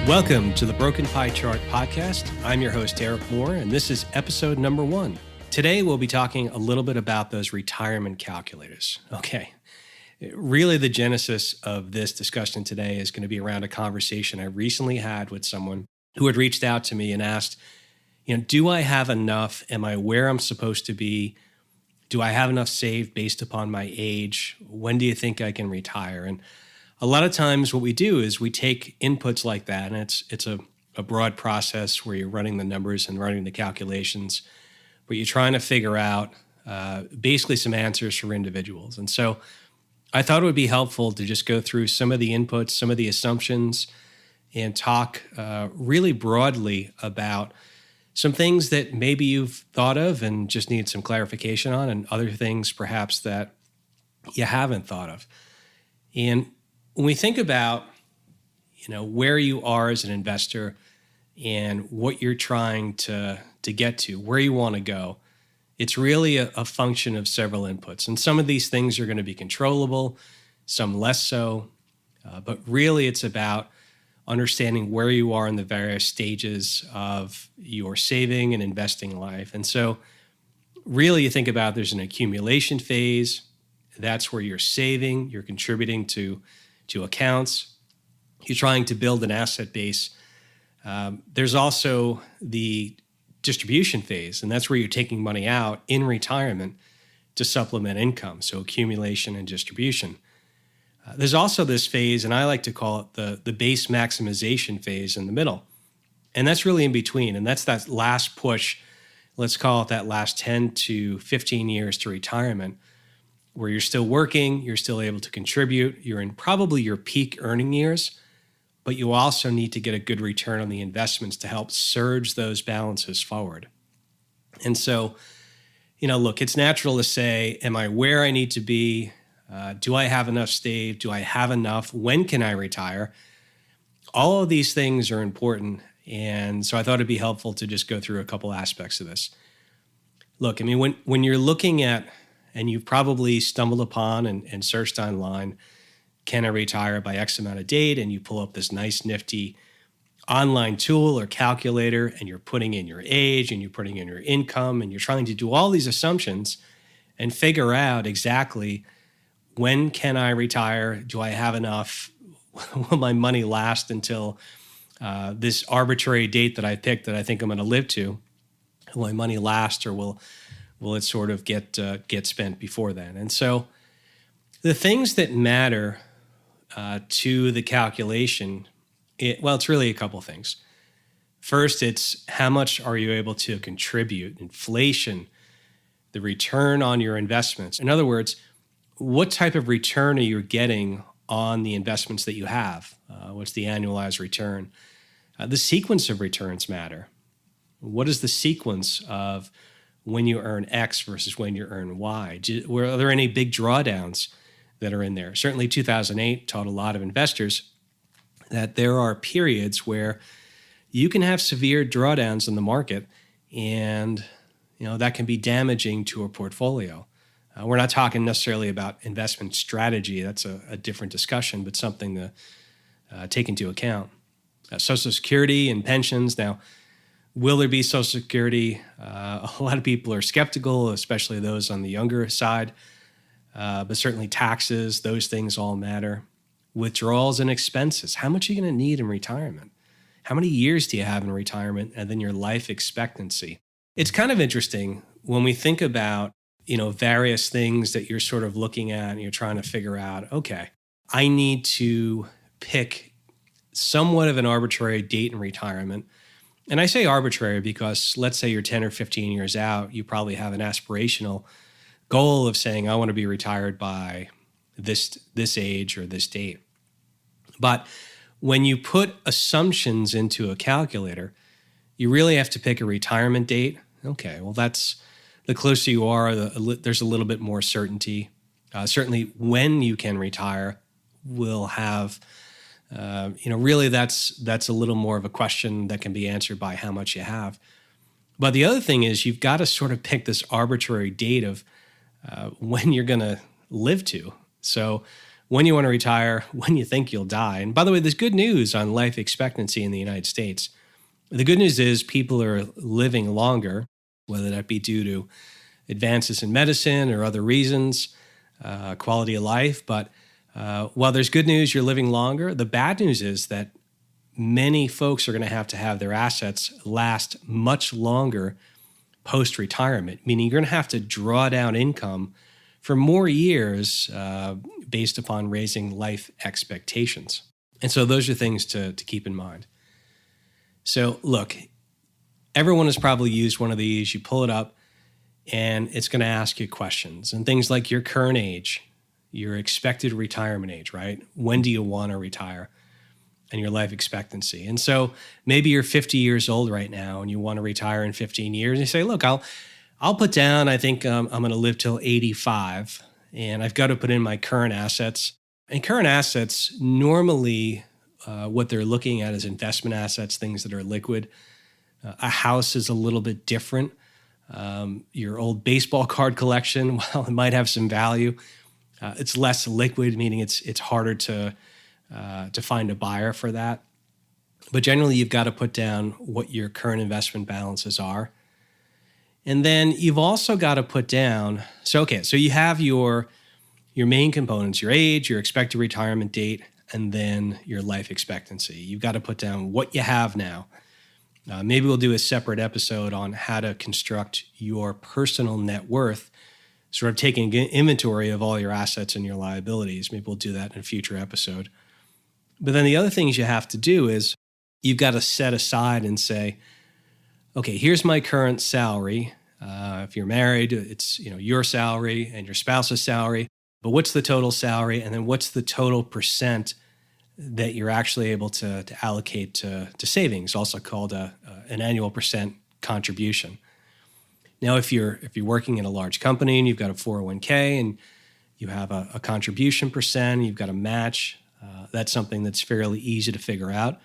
Welcome to the Broken Pie Chart podcast. I'm your host, Eric Moore, and this is episode number 1. Today, we'll be talking a little bit about those retirement calculators. Okay, really the genesis of this discussion today is going to be around a conversation I recently had with someone who had reached out to me and asked, do I have enough? Am I where I'm supposed to be? Do I have enough saved based upon my age? When do you think I can retire? And a lot of times what we do is we take inputs like that, and it's a broad process where you're running the numbers and running the calculations, but you're trying to figure out basically some answers for individuals. And so I thought it would be helpful to just go through some of the inputs, some of the assumptions, and talk really broadly about some things that maybe you've thought of and just need some clarification on, and other things perhaps that you haven't thought of. And when we think about, where you are as an investor and what you're trying to get to, where you want to go, it's really a function of several inputs. And some of these things are going to be controllable, some less so. But really, it's about understanding where you are in the various stages of your saving and investing life. And so really, you think about there's an accumulation phase. That's where you're saving, you're contributing to accounts. You're trying to build an asset base. There's also the distribution phase, and that's where you're taking money out in retirement to supplement income, so accumulation and distribution. There's also this phase, and I like to call it the base maximization phase in the middle. And that's really in between, and that's that last push, let's call it that last 10 to 15 years to retirement, where you're still working, you're still able to contribute, you're in probably your peak earning years, but you also need to get a good return on the investments to help surge those balances forward. And so, look, it's natural to say, am I where I need to be? Do I have enough saved? Do I have enough? When can I retire? All of these things are important. And so I thought it'd be helpful to just go through a couple aspects of this. Look, when you're looking at, and you've probably stumbled upon and searched online, can I retire by X amount of date? And you pull up this nice nifty online tool or calculator, and you're putting in your age and you're putting in your income, and you're trying to do all these assumptions and figure out exactly when can I retire? Do I have enough? Will my money last until this arbitrary date that I picked that I think I'm going to live to? Will my money last, or will it sort of get spent before then? And so the things that matter to the calculation, it's really a couple things. First, it's how much are you able to contribute? Inflation, the return on your investments. In other words, what type of return are you getting on the investments that you have? What's the annualized return? The sequence of returns matter. What is the sequence of when you earn X versus when you earn Y? Are there any big drawdowns that are in there? Certainly 2008 taught a lot of investors that there are periods where you can have severe drawdowns in the market, and that can be damaging to a portfolio. We're not talking necessarily about investment strategy. That's a different discussion, but something to take into account. Social Security and pensions. Now, will there be Social Security? A lot of people are skeptical, especially those on the younger side. But certainly taxes, those things all matter. Withdrawals and expenses. How much are you going to need in retirement? How many years do you have in retirement? And then your life expectancy. It's kind of interesting when we think about, various things that you're sort of looking at and you're trying to figure out, okay, I need to pick somewhat of an arbitrary date in retirement. And I say arbitrary because let's say you're 10 or 15 years out, you probably have an aspirational goal of saying, I want to be retired by this age or this date. But when you put assumptions into a calculator, you really have to pick a retirement date. Okay, well, that's the closer you are, there's a little bit more certainty. Certainly when you can retire will have, really that's a little more of a question that can be answered by how much you have. But the other thing is you've got to sort of pick this arbitrary date of when you're going to live to. So when you want to retire, when you think you'll die. And by the way, there's good news on life expectancy in the United States. The good news is people are living longer, whether that be due to advances in medicine or other reasons, quality of life. But while there's good news, you're living longer, the bad news is that many folks are going to have their assets last much longer post-retirement, meaning you're going to have to draw down income for more years based upon raising life expectations. And so those are things to keep in mind. So look, everyone has probably used one of these. You pull it up and it's going to ask you questions and things like your current age, your expected retirement age, right? When do you want to retire? And your life expectancy. And so maybe you're 50 years old right now and you want to retire in 15 years. And you say, look, I'll put down, I think I'm going to live till 85 and I've got to put in my current assets. And current assets, normally what they're looking at is investment assets, things that are liquid. A house is a little bit different. Your old baseball card collection, while it might have some value, it's less liquid, meaning it's harder to find a buyer for that. But generally, you've got to put down what your current investment balances are. And then you've also got to put down, so you have your main components, your age, your expected retirement date, and then your life expectancy. You've got to put down what you have now. Maybe we'll do a separate episode on how to construct your personal net worth, sort of taking inventory of all your assets and your liabilities. Maybe we'll do that in a future episode. But then the other things you have to do is you've got to set aside and say, okay, here's my current salary. If you're married, it's your salary and your spouse's salary. But what's the total salary? And then what's the total percent that you're actually able to allocate to savings, also called an annual percent contribution. Now, if you're working in a large company and you've got a 401k and you have a contribution percent, you've got a match, that's something that's fairly easy to figure out.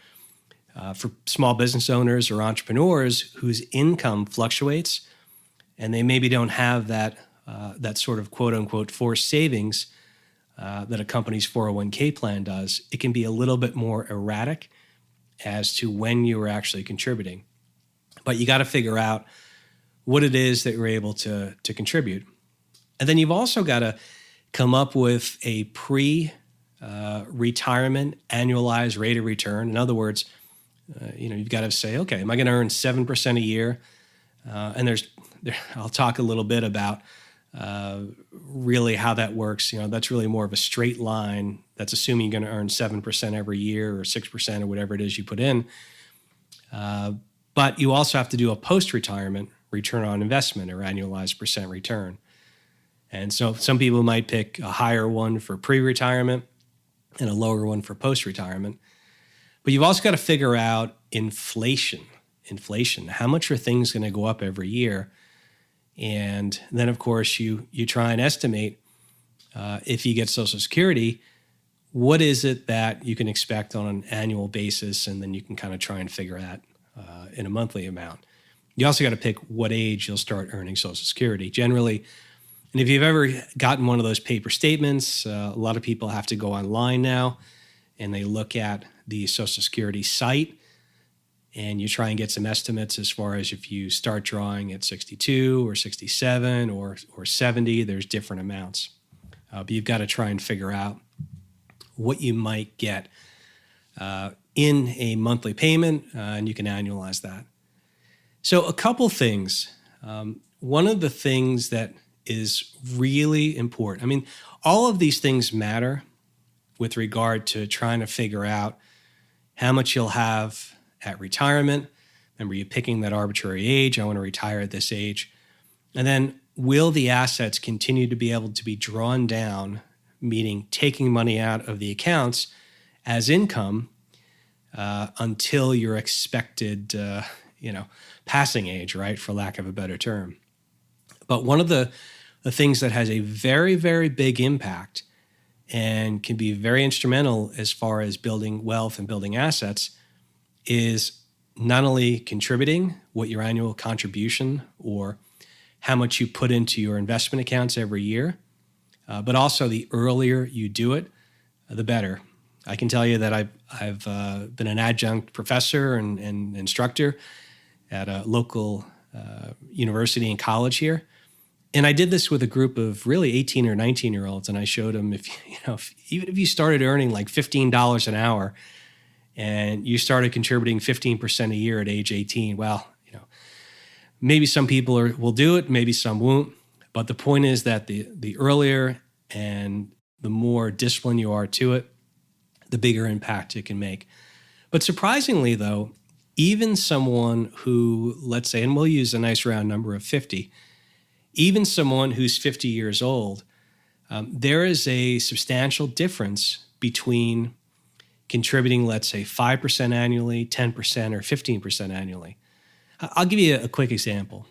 For small business owners or entrepreneurs whose income fluctuates and they maybe don't have that sort of quote unquote forced savings that a company's 401k plan does, it can be a little bit more erratic as to when you are actually contributing. But you got to figure out what it is that you're able to contribute. And then you've also got to come up with a pre-retirement annualized rate of return. In other words, you've got to say, okay, am I going to earn 7% a year? And I'll talk a little bit about really how that works. That's really more of a straight line. That's assuming you're going to earn 7% every year or 6% or whatever it is you put in. But you also have to do a post-retirement return on investment or annualized percent return. And so some people might pick a higher one for pre-retirement and a lower one for post-retirement. But you've also got to figure out inflation. How much are things going to go up every year? And then, of course, you try and estimate if you get Social Security, what is it that you can expect on an annual basis? And then you can kind of try and figure that in a monthly amount. You also got to pick what age you'll start earning Social Security. Generally, and if you've ever gotten one of those paper statements, a lot of people have to go online now and they look at the Social Security site and you try and get some estimates as far as if you start drawing at 62 or 67 or 70, there's different amounts. But you've got to try and figure out what you might get in a monthly payment, and you can annualize that. So a couple things. One of the things that is really important, all of these things matter with regard to trying to figure out how much you'll have at retirement. Remember, you picking that arbitrary age. I want to retire at this age. And then will the assets continue to be able to be drawn down, meaning taking money out of the accounts as income until your expected, passing age, right, for lack of a better term. But one of the things that has a very, very big impact and can be very instrumental as far as building wealth and building assets is not only contributing what your annual contribution or how much you put into your investment accounts every year, but also the earlier you do it, the better. I can tell you that I've been an adjunct professor and instructor at a local university and college here. And I did this with a group of really 18 or 19-year-olds, and I showed them even if you started earning like $15 an hour and you started contributing 15% a year at age 18, well, maybe some people will do it, maybe some won't. But the point is that the earlier and the more disciplined you are to it, the bigger impact it can make. But surprisingly, though, even someone who, let's say, and we'll use a nice round number of 50, even someone who's 50 years old, there is a substantial difference between contributing, let's say, 5% annually, 10%, or 15% annually. I'll give you a quick example.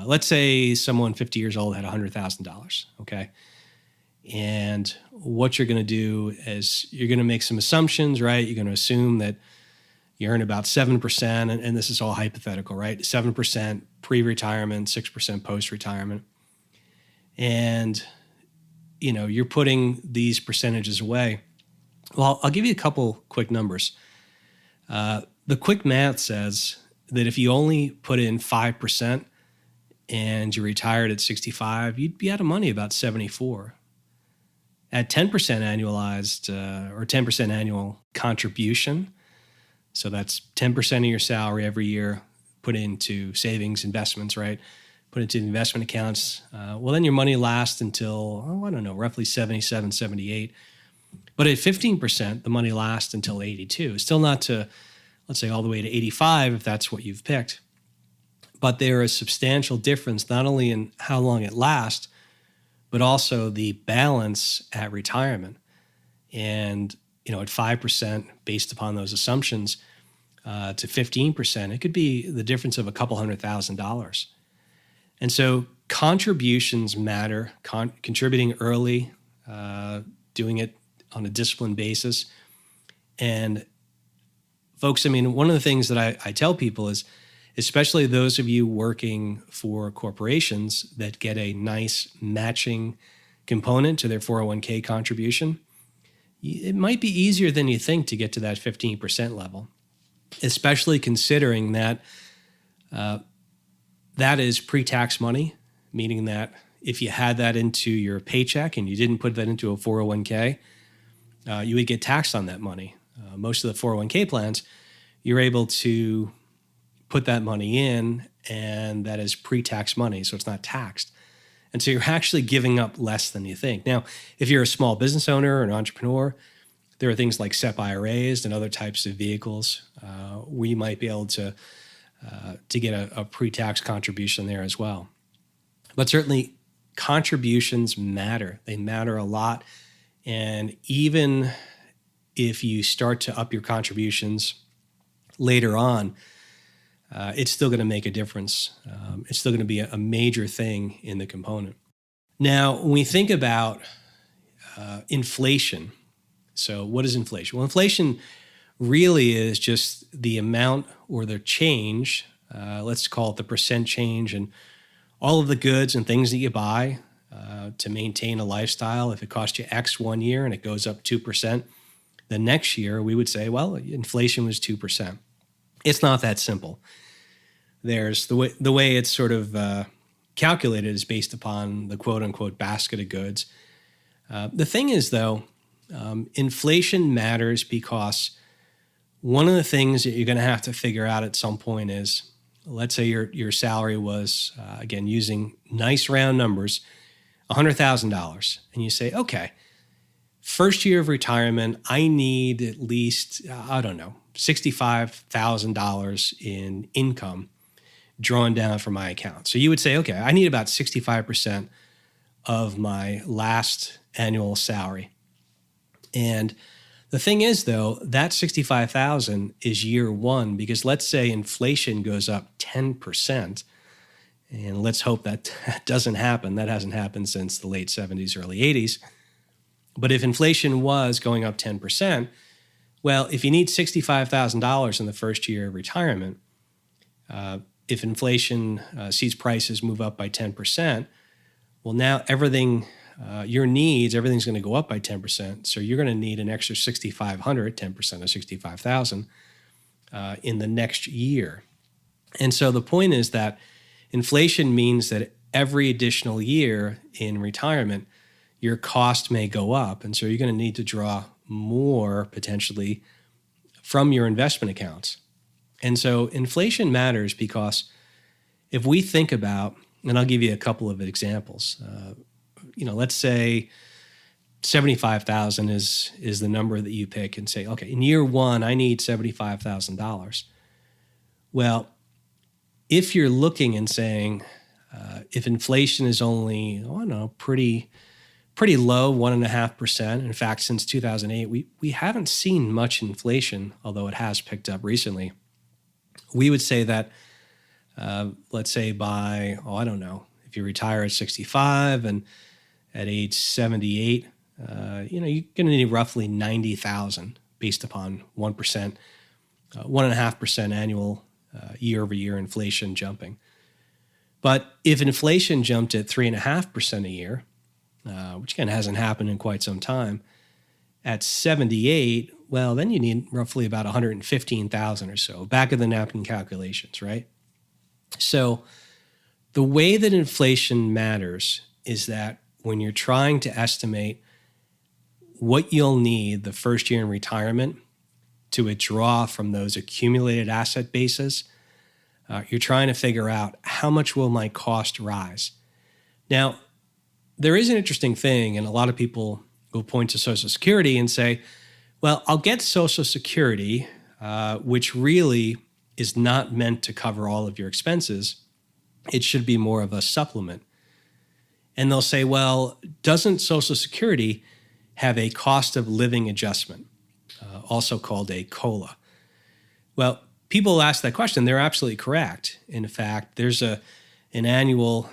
Let's say someone 50 years old had $100,000, okay? And what you're going to do is you're going to make some assumptions, right? You're going to assume that you earn about 7%, and this is all hypothetical, right? 7% pre-retirement, 6% post-retirement. And, you're putting these percentages away. Well, I'll give you a couple quick numbers. The quick math says that if you only put in 5% and you retired at 65, you'd be out of money about 74. At 10% annualized or 10% annual contribution, so that's 10% of your salary every year put into savings, investments, right? Put into investment accounts. Well, then your money lasts until, roughly 77, 78. But at 15%, the money lasts until 82. Still not to, let's say, all the way to 85 if that's what you've picked. But there is substantial difference not only in how long it lasts, but also the balance at retirement. And, at 5% based upon those assumptions to 15%, it could be the difference of a couple $100,000. And so contributions matter, contributing early, doing it on a disciplined basis. And folks, one of the things that I tell people is, especially those of you working for corporations that get a nice matching component to their 401k contribution, it might be easier than you think to get to that 15% level, especially considering that that is pre-tax money, meaning that if you had that into your paycheck and you didn't put that into a 401k, you would get taxed on that money. Most of the 401k plans, you're able to put that money in, and that is pre-tax money, so it's not taxed. And so you're actually giving up less than you think. Now, if you're a small business owner or an entrepreneur, there are things like SEP IRAs and other types of vehicles where you might be able to get a pre-tax contribution there as well. But certainly, contributions matter. They matter a lot. And even if you start to up your contributions later on, it's still going to make a difference. It's still going to be a major thing in the component. Now, when we think about inflation, so what is inflation? Well, inflation really is just the amount or the change, let's call it the percent change, and all of the goods and things that you buy to maintain a lifestyle. If it cost you X one year and it goes up 2%, the next year we would say, well, inflation was 2%. It's not that simple. There's the way it's sort of calculated is based upon the quote unquote basket of goods. The thing is, though, inflation matters because one of the things that you're going to have to figure out at some point is, let's say your salary was, again, using nice round numbers, $100,000. And you say, okay, first year of retirement, I need at least, $65,000 in income drawn down from my account. So you would say, okay, I need about 65% of my last annual salary. And the thing is, though, that $65,000 is year one, because let's say inflation goes up 10%, and let's hope that doesn't happen. That hasn't happened since the late 70s, early 80s. But if inflation was going up 10%, well, if you need $65,000 in the first year of retirement, if inflation sees prices move up by 10%, well, now everything your needs, everything's going to go up by 10%. So you're going to need an extra 6,500, 10% of 65,000 in the next year. And so the point is that inflation means that every additional year in retirement, your cost may go up. And so you're going to need to draw more potentially from your investment accounts. And so inflation matters because if we think about, and I'll give you a couple of examples, let's say 75,000 is the number that you pick and say, okay, in year one, I need $75,000. Well, if you're looking and saying, if inflation is only, pretty low, 1.5%. In fact, since 2008, we haven't seen much inflation, although it has picked up recently. We would say that, let's say by, if you retire at 65 and at age 78, you're going to need roughly 90,000 based upon 1%, 1.5% annual year-over-year inflation jumping. But if inflation jumped at 3.5% a year, which again hasn't happened in quite some time, at 78, well, then you need roughly about 115,000 or so, back of the napkin calculations, right? So the way that inflation matters is that when you're trying to estimate what you'll need the first year in retirement to withdraw from those accumulated asset bases, you're trying to figure out how much will my cost rise. Now, there is an interesting thing, and a lot of people will point to Social Security and say, well, I'll get Social Security, which really is not meant to cover all of your expenses. It should be more of a supplement. And they'll say, well, doesn't Social Security have a cost of living adjustment, also called a COLA? Well, people ask that question. They're absolutely correct. In fact, there's an annual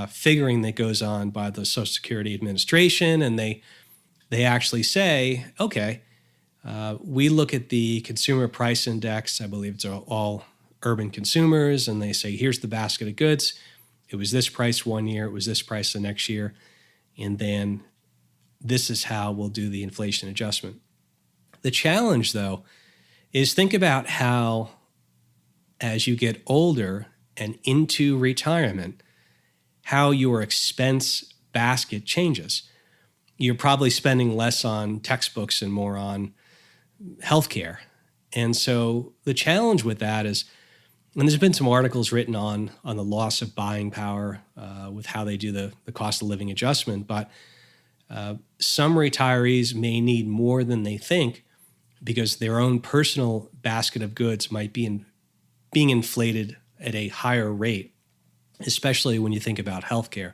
figuring that goes on by the Social Security Administration, and they actually say, okay, we look at the consumer price index. I believe it's all urban consumers, and they say, here's the basket of goods. It was this price one year, it was this price the next year, and then this is how we'll do the inflation adjustment. The challenge, though, is think about how as you get older and into retirement, how your expense basket changes. You're probably spending less on textbooks and more on healthcare. And so the challenge with that is, and there's been some articles written on the loss of buying power with how they do the cost of living adjustment, but some retirees may need more than they think because their own personal basket of goods might be being inflated at a higher rate, especially when you think about healthcare.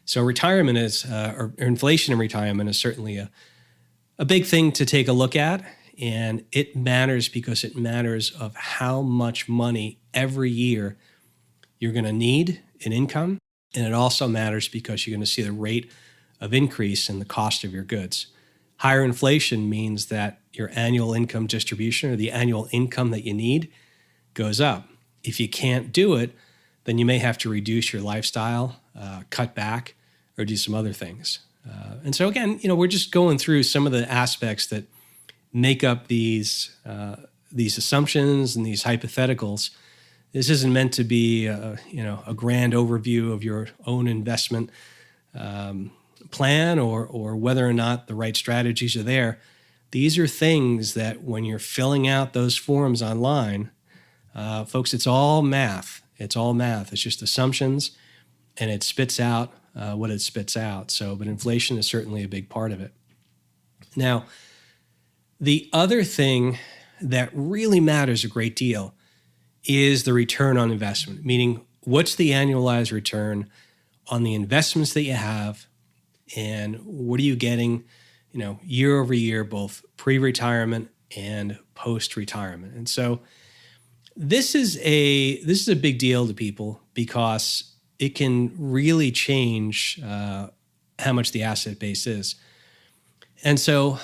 So retirement is, or inflation in retirement is certainly a big thing to take a look at. And it matters because it matters of how much money every year you're going to need in income. And it also matters because you're going to see the rate of increase in the cost of your goods. Higher inflation means that your annual income distribution, or the annual income that you need, goes up. If you can't do it, then you may have to reduce your lifestyle, cut back, or do some other things. And so again, we're just going through some of the aspects that make up these assumptions and these hypotheticals. This isn't meant to be a grand overview of your own investment plan or whether or not the right strategies are there. These are things that when you're filling out those forms online, folks, it's all math. It's all math. It's just assumptions, and it spits out what it spits out. But inflation is certainly a big part of it. Now, the other thing that really matters a great deal is the return on investment, meaning what's the annualized return on the investments that you have, and what are you getting, year over year, both pre-retirement and post-retirement. And so this is a big deal to people because it can really change how much the asset base is. And so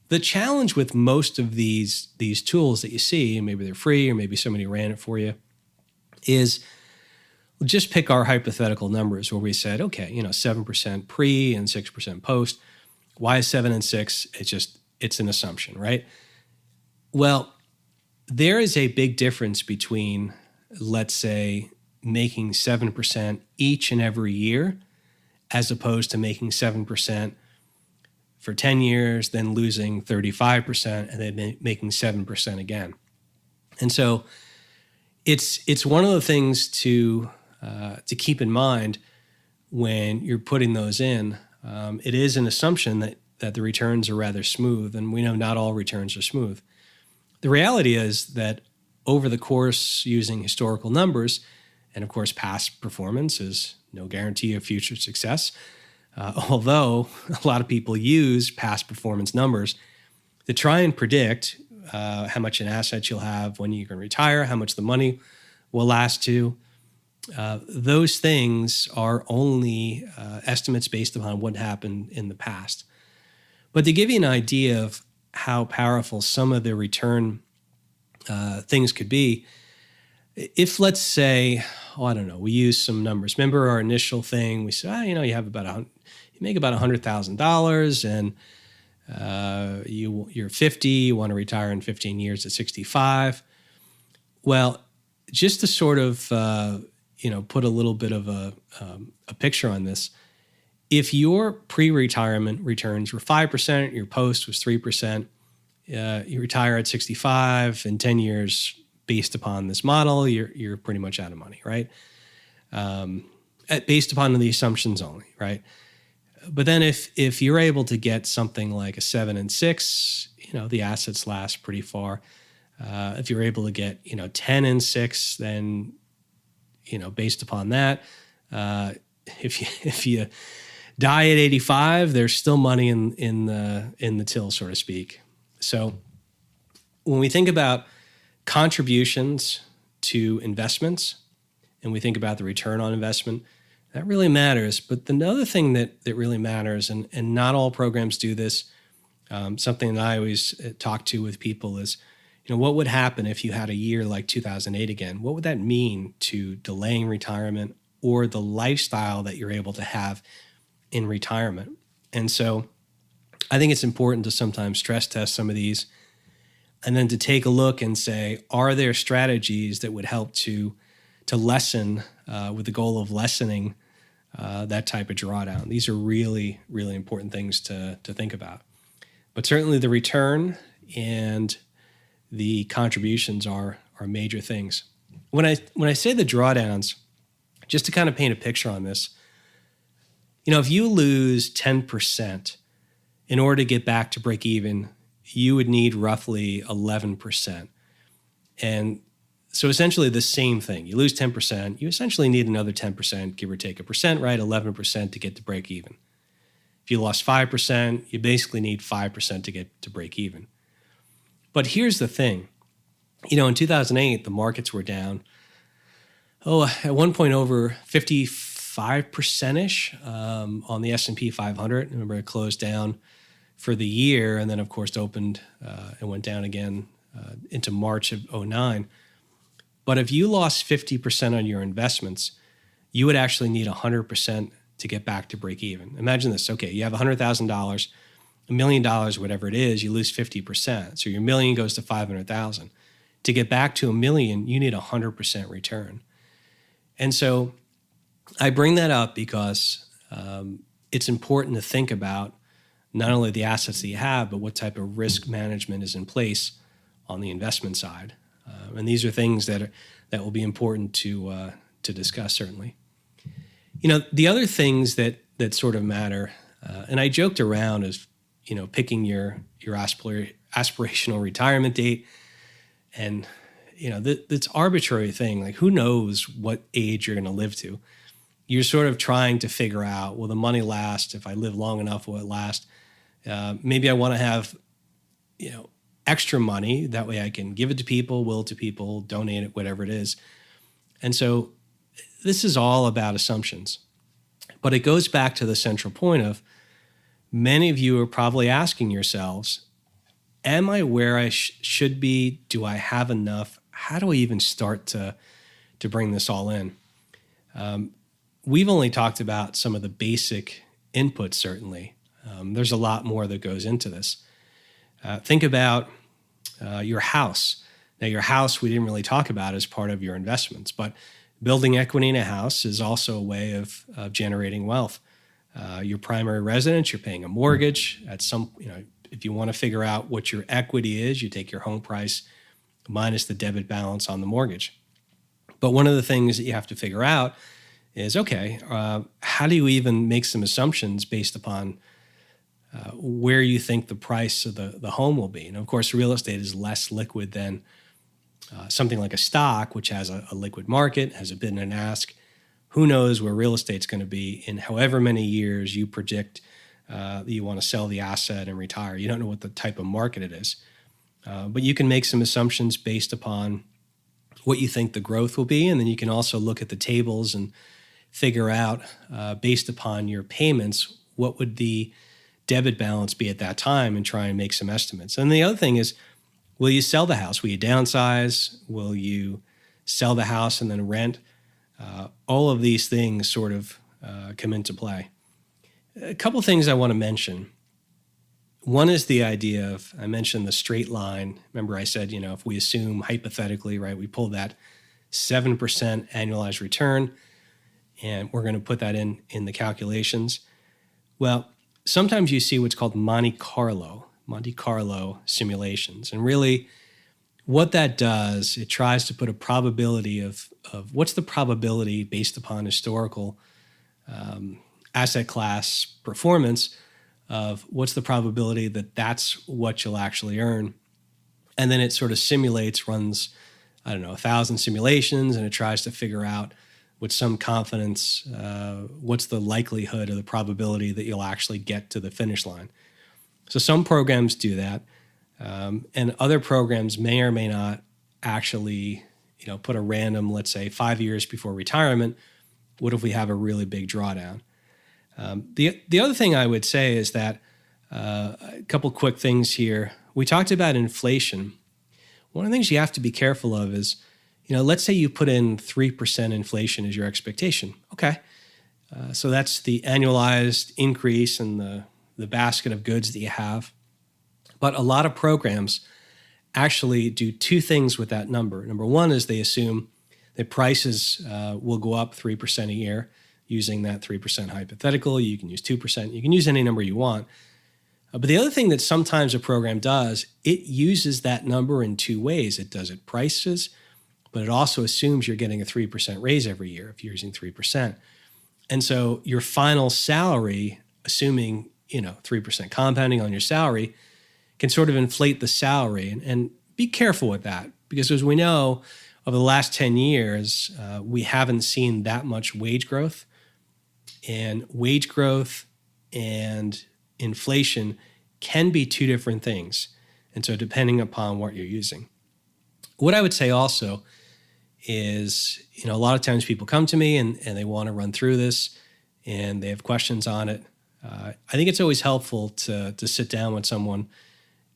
the challenge with most of these tools that you see, and maybe they're free or maybe somebody ran it for you, is just pick our hypothetical numbers where we said, okay, 7% pre and 6% post. Why is 7 and 6? It's an assumption, right? Well, there is a big difference between, let's say, making 7% each and every year, as opposed to making 7% for 10 years, then losing 35%, and then making 7% again. And so it's one of the things to keep in mind when you're putting those in. It is an assumption that the returns are rather smooth, and we know not all returns are smooth. The reality is that over the course, using historical numbers, and of course past performance is no guarantee of future success, although a lot of people use past performance numbers to try and predict how much in assets you'll have when you can retire, how much the money will last to. Those things are only estimates based upon what happened in the past. But to give you an idea of how powerful some of the return things could be, if let's say, we use some numbers. Remember our initial thing? We said, you have you make about $100,000, and you're 50. You want to retire in 15 years at 65. Well, just to sort of put a little bit of a picture on this, if your pre-retirement returns were 5%, your post was 3%, you retire at 65 in 10 years based upon this model, you're pretty much out of money, right? Based upon the assumptions only, right? But then if you're able to get something like a 7 and 6, the assets last pretty far. If you're able to get 10 and 6, then based upon that, if you die at 85, there's still money in the till, so to speak. So when we think about contributions to investments and we think about the return on investment, that really matters. But the other thing that really matters, and not all programs do this, something that I always talk to with people is, what would happen if you had a year like 2008 again? What would that mean to delaying retirement or the lifestyle that you're able to have in retirement? And so I think it's important to sometimes stress test some of these and then to take a look and say, are there strategies that would help to lessen, with the goal of lessening that type of drawdown? These are really, really important things to think about. But certainly the return and the contributions are major things. When I say the drawdowns, just to kind of paint a picture on this, if you lose 10% in order to get back to break even, you would need roughly 11%. And so essentially the same thing. You lose 10%, you essentially need another 10%, give or take a percent, right? 11% to get to break even. If you lost 5%, you basically need 5% to get to break even. But here's the thing. In 2008, the markets were down, at one point over 55%-ish on the S&P 500. Remember, it closed down for the year and then, of course, opened and went down again into March of 2009. But if you lost 50% on your investments, you would actually need 100% to get back to break even. Imagine this. Okay, you have $100,000, $1 million, whatever it is, you lose 50%. So your million goes to 500,000. To get back to $1 million, you need 100% return. And so I bring that up because it's important to think about not only the assets that you have, but what type of risk management is in place on the investment side. And these are things that will be important to discuss, certainly. The other things that sort of matter, and I joked around as picking your aspirational retirement date, and that's arbitrary thing. Like, who knows what age you're going to live to? You're sort of trying to figure out, will the money last? If I live long enough, will it last? Maybe I want to have extra money. That way I can give it to people, will it to people, donate it, whatever it is. And so this is all about assumptions. But it goes back to the central point of many of you are probably asking yourselves, am I where I should be? Do I have enough? How do I even start to bring this all in? We've only talked about some of the basic inputs, certainly. There's a lot more that goes into this. Think about your house. Now, your house, we didn't really talk about as part of your investments, but building equity in a house is also a way of generating wealth. Your primary residence, you're paying a mortgage. At some, if you want to figure out what your equity is, you take your home price minus the debit balance on the mortgage. But one of the things that you have to figure out is, okay, how do you even make some assumptions based upon where you think the price of the home will be? And of course, real estate is less liquid than something like a stock, which has a liquid market, has a bid and an ask. Who knows where real estate's going to be in however many years you predict that you want to sell the asset and retire. You don't know what the type of market it is. But you can make some assumptions based upon what you think the growth will be. And then you can also look at the tables and figure out, based upon your payments, what would the debit balance be at that time, and try and make some estimates. And the other thing is, will you sell the house? Will you downsize? Will you sell the house and then rent? All of these things sort of come into play. A couple things I want to mention. One is the idea of, I mentioned the straight line. Remember I said, if we assume hypothetically, right, we pull that 7% annualized return, and we're going to put that in the calculations. Well, sometimes you see what's called Monte Carlo simulations. And really what that does, it tries to put a probability of what's the probability based upon historical asset class performance of what's the probability that that's what you'll actually earn. And then it sort of runs, 1,000 simulations, and it tries to figure out with some confidence what's the likelihood or the probability that you'll actually get to the finish line. So some programs do that, and other programs may or may not actually put a random, let's say 5 years before retirement, what if we have a really big drawdown? The other thing I would say is that a couple quick things here. We talked about inflation. One of the things you have to be careful of is, let's say you put in 3% inflation as your expectation. Okay. So that's the annualized increase in the basket of goods that you have. But a lot of programs actually do two things with that number. Number one is they assume that prices will go up 3% a year using that 3% hypothetical. You can use 2%. You can use any number you want. But the other thing that sometimes a program does, it uses that number in two ways. It does it prices, but it also assumes you're getting a 3% raise every year if you're using 3%. And so your final salary, assuming 3% compounding on your salary, can sort of inflate the salary. And be careful with that, because as we know, over the last 10 years, we haven't seen that much wage growth. And wage growth and inflation can be two different things. And so depending upon what you're using. What I would say also is, a lot of times people come to me and they want to run through this and they have questions on it. I think it's always helpful to sit down with someone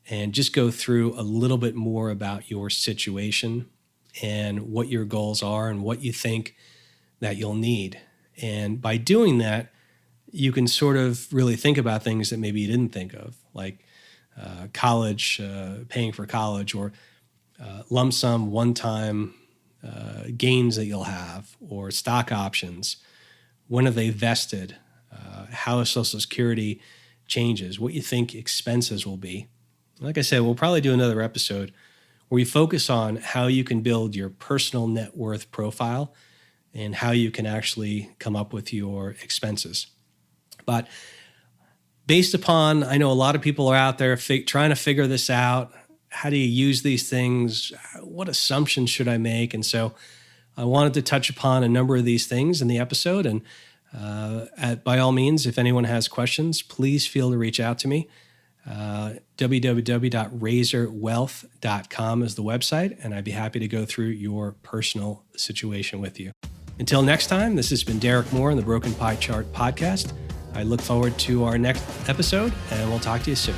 and just go through a little bit more about your situation and what your goals are and what you think that you'll need. And by doing that, you can sort of really think about things that maybe you didn't think of, like college, paying for college, or lump sum one-time gains that you'll have, or stock options. When are they vested? How Social Security changes, what you think expenses will be. Like I said, we'll probably do another episode where we focus on how you can build your personal net worth profile and how you can actually come up with your expenses. But based upon, I know a lot of people are out there trying to figure this out. How do you use these things? What assumptions should I make? And so I wanted to touch upon a number of these things in the episode. And by all means, if anyone has questions, please feel to reach out to me. www.razorwealth.com is the website, and I'd be happy to go through your personal situation with you. Until next time, this has been Derek Moore on the Broken Pie Chart podcast. I look forward to our next episode, and we'll talk to you soon.